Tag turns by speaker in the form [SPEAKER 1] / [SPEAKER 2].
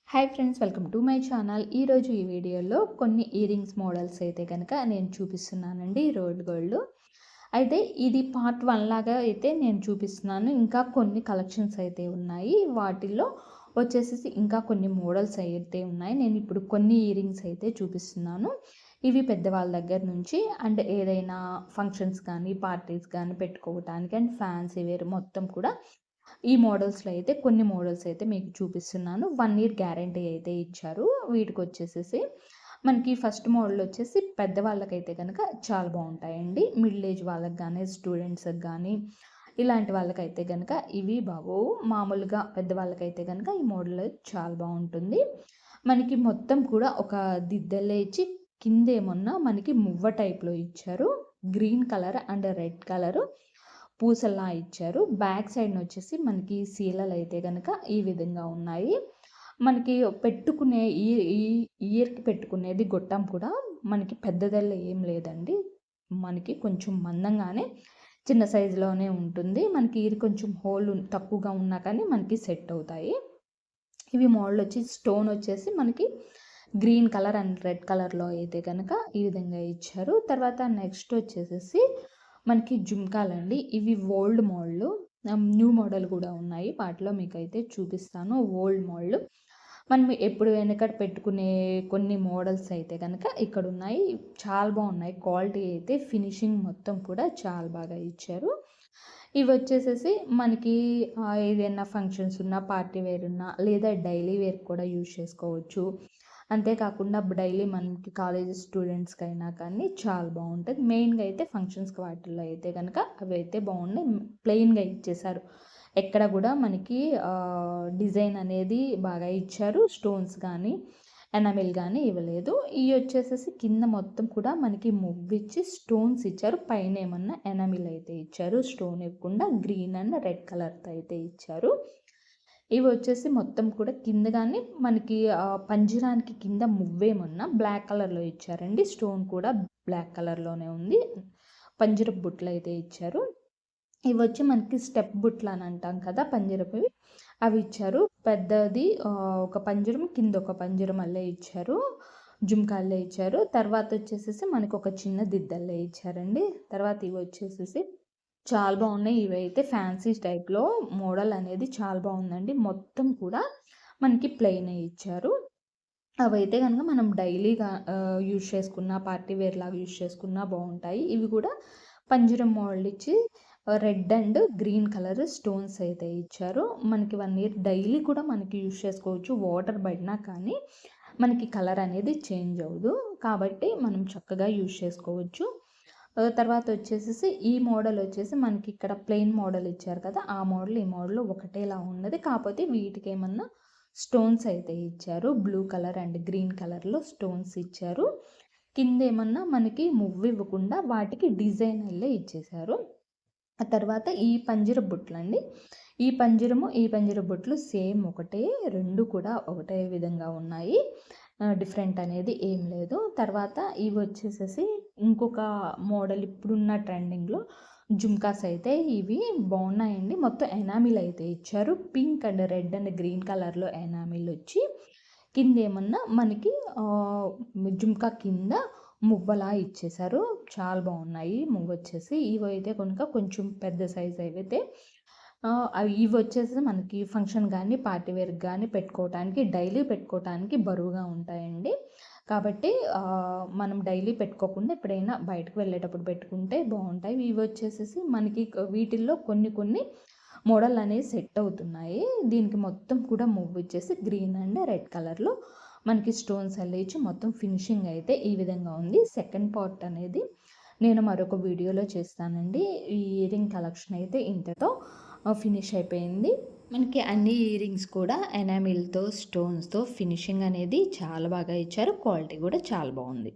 [SPEAKER 1] Hi friends, welcome to my channel. ఈరోజు ఈ వీడియోలో కొన్ని ఇయర్ రింగ్స్ మోడల్స్ అయితే కనుక నేను చూపిస్తున్నానండి. రోడ్ గోల్డ్ అయితే ఇది పార్ట్ 1 లాగా అయితే నేను చూపిస్తున్నాను. ఇంకా కొన్ని కలెక్షన్స్ అయితే ఉన్నాయి. వాటిల్లో వచ్చేసేసి ఇంకా కొన్ని మోడల్స్ అయితే ఉన్నాయి. నేను ఇప్పుడు కొన్ని ఇయర్ రింగ్స్ అయితే చూపిస్తున్నాను. ఇవి పెద్దవాళ్ళ దగ్గర నుంచి అండ్ ఏదైనా ఫంక్షన్స్ కానీ పార్టీస్ కానీ పెట్టుకోవటానికి అండ్ ఫ్యాన్సీ వేర్ మొత్తం కూడా ఈ మోడల్స్‌లో అయితే కొన్ని మోడల్స్ అయితే మీకు చూపిస్తున్నాను. 1 ఇయర్ గ్యారంటీ అయితే ఇచ్చారు. వీటికొచ్చేసేసి మనకి ఫస్ట్ మోడల్ వచ్చేసి పెద్దవాళ్ళకైతే గనక చాలా బావుంటాయండి. మిడిల్ ఏజ్ వాళ్ళకి గానీ, స్టూడెంట్స్‌కి గానీ, ఇలాంటి వాళ్ళకైతే గనక ఇవి బాగోవు. మామూలుగా పెద్దవాళ్ళకైతే గనక ఈ మోడల్ చాలా బావుంటుంది. మనకి మొత్తం కూడా ఒక దిద్దెలే ఇచ్చి కిందేమన్నా మనకి మువ్వ టైప్‌లో ఇచ్చారు. Green colour and red colour పూసల్లా ఇచ్చారు. బ్యాక్ సైడ్‌నొచ్చేసి మనకి సీలలైతే గనక ఈ విధంగా ఉన్నాయి. మనకి పెట్టుకునే ఈ ఈ ఇయర్‌కి పెట్టుకునేది గొట్టం కూడా మనకి పెద్దదెల్ల ఏం లేదండి. మనకి కొంచెం మందంగానే చిన్న సైజులోనే ఉంటుంది. మనకి ఇయర్ కొంచెం హోల్ తక్కువగా ఉన్నా కానీ మనకి సెట్ అవుతాయి. ఇవి మోడల్ వచ్చి స్టోన్ వచ్చేసి మనకి గ్రీన్ కలర్ అండ్ రెడ్ కలర్‌లో అయితే గనక ఈ విధంగా ఇచ్చారు. తర్వాత నెక్స్ట్ వచ్చేసేసి మనకి జుంకాలండి. ఇవి ఓల్డ్ మోడలు. న్యూ మోడల్ కూడా ఉన్నాయి. వాటిలో మీకైతే చూపిస్తాను. Old model. మనం ఎప్పుడు వెనకట పెట్టుకునే కొన్ని మోడల్స్ అయితే గనక ఇక్కడున్నాయి. చాలా బాగున్నాయి. క్వాలిటీ అయితే ఫినిషింగ్ మొత్తం కూడా చాలా బాగా ఇచ్చారు. ఇవొచ్చేసేసి మనకి ఏదైనా ఫంక్షన్స్ ఉన్నా, పార్టీ వేర్ ఉన్నా లేదా డైలీ వేర్ కూడా యూజ్ చేసుకోవచ్చు. అంతేకాకుండా డైలీ మనకి కాలేజ్ స్టూడెంట్స్‌కైనా కానీ చాలా బావుంటది. మెయిన్‌గా అయితే ఫంక్షన్స్‌కి వాటిల్లో అయితే గనక అవైతే బాగున్నాయి. ప్లెయిన్‌గా ఇచ్చేశారు. ఎక్కడ కూడా మనకి డిజైన్ అనేది బాగా ఇచ్చారు. స్టోన్స్ గానీ, ఎనామిల్ గానీ ఇవ్వలేదు. ఇయొచ్చేసేసి కింద మొత్తం కూడా మనకి మువ్విచ్చి స్టోన్స్ ఇచ్చారు. పైనేమన్నా ఎనామిల్ అయితే ఇచ్చారు. స్టోన్ ఇవ్వకుండా గ్రీన్ అండ్ రెడ్ కలర్‌తో అయితే ఇచ్చారు. ఇవొచ్చేసి మొత్తం కూడా కింద గాని మనకి పంజరానికి కింద మువ్వేమన్నా బ్లాక్ కలర్‌లో ఇచ్చారండి. స్టోన్ కూడా బ్లాక్ కలర్‌లోనే ఉంది. పంజరపు బుట్టలైతే ఇచ్చారు. ఇవొచ్చి మనకి స్టెప్ బుట్టలని అంటాం కదా! పంజరపువి. అవి ఇచ్చారు. పెద్దది ఒక పంజరం, కింద ఒక పంజరం అల్లే ఇచ్చారు. జుంకాల్లే ఇచ్చారు. తర్వాతొచ్చేసేసి మనకొక చిన్న దిద్దల్లే ఇచ్చారండి. తర్వాత ఇవొచ్చేసేసి చాలా బాగున్నాయి. ఇవైతే ఫ్యాన్సీ టైప్‌లో మోడల్ అనేది చాలా బాగుందండి. మొత్తం కూడా మనకి ప్లెయినే ఇచ్చారు. అవైతే గనుక మనం డైలీగా యూజ్ చేసుకున్న పార్టీ వేర్ లాగా యూజ్ చేసుకున్నా బాగుంటాయి. ఇవి కూడా పంజరం మోడల్ ఇచ్చి red and green colour stones అయితే ఇచ్చారు. మనకి 1 ఇయర్ డైలీ కూడా మనకి యూజ్ చేసుకోవచ్చు. వాటర్ పడినా కానీ మనకి కలర్ అనేది చేంజ్ అవ్వదు. కాబట్టి మనం చక్కగా యూజ్ చేసుకోవచ్చు. తర్వాత వచ్చేసేసి ఈ మోడల్ వచ్చేసి మనకి ఇక్కడ ప్లెయిన్ మోడల్ ఇచ్చారు కదా! ఆ మోడల్, ఈ మోడల్ ఒకటేలా ఉన్నది. కాకపోతే వీటికేమన్నా స్టోన్స్ అయితే ఇచ్చారు. బ్లూ కలర్ అండ్ గ్రీన్ కలర్‌లో స్టోన్స్ ఇచ్చారు. కిందేమన్నా మనకి మువ్వివ్వకుండా వాటికి డిజైనర్లే ఇచ్చేశారు. ఆ తర్వాత ఈ పంజరపు బుట్టలండి. ఈ పంజరము, ఈ పంజరపు బుట్టలు సేమ్ ఒకటే. 2 కూడా ఒకటే విధంగా ఉన్నాయి. డిఫరెంట్ అనేది ఏం లేదు. తర్వాత ఇవొచ్చేసేసి ఇంకొక మోడల్ ఇప్పుడున్న ట్రెండింగ్‌లో జుమ్కాస్ అయితే ఇవి బాగున్నాయండి. మొత్తం ఎనామిల్ అయితే ఇచ్చారు. Pink and red and green కలర్‌లో ఎనామిల్ వచ్చి కిందేమన్నా మనకి జుమ్కా కింద మువ్వలా ఇచ్చేశారు. చాలా బాగున్నాయి మువ్వొచ్చేసి. ఇవైతే కనుక కొంచెం పెద్ద సైజ్ అయితే ఇవొచ్చేసి మనకి ఫంక్షన్ గానీ, పార్టీ వేర్‌కి గానీ పెట్టుకోవటానికి, డైలీ పెట్టుకోవటానికి బరువుగా ఉంటాయండి. కాబట్టి మనం డైలీ పెట్టుకోకుండా ఎప్పుడైనా బయటకు వెళ్ళేటప్పుడు పెట్టుకుంటే బావుంటాయి. ఇవొచ్చేసేసి మనకి వీటిల్లో కొన్ని కొన్ని మోడల్ అనేవి సెట్ అవుతున్నాయి. దీనికి మొత్తం కూడా మువ్విచ్చేసి గ్రీన్ అండ్ రెడ్ కలర్‌లో మనకి స్టోన్స్ అల్లిచ్చి మొత్తం ఫినిషింగ్ అయితే ఈ విధంగా ఉంది. సెకండ్ పార్ట్ అనేది నేను మరొక వీడియోలో చేస్తానండి. ఈ ఇయర్ రింగ్ కలెక్షన్ అయితే ఇంతతో ఫినిష్ అయిపోయింది. మనకి అన్ని ఇయర్ రింగ్స్ కూడా ఎనామిల్‌తో, స్టోన్స్‌తో ఫినిషింగ్ అనేది చాలా బాగా ఇచ్చారు. క్వాలిటీ కూడా చాలా బాగుంది.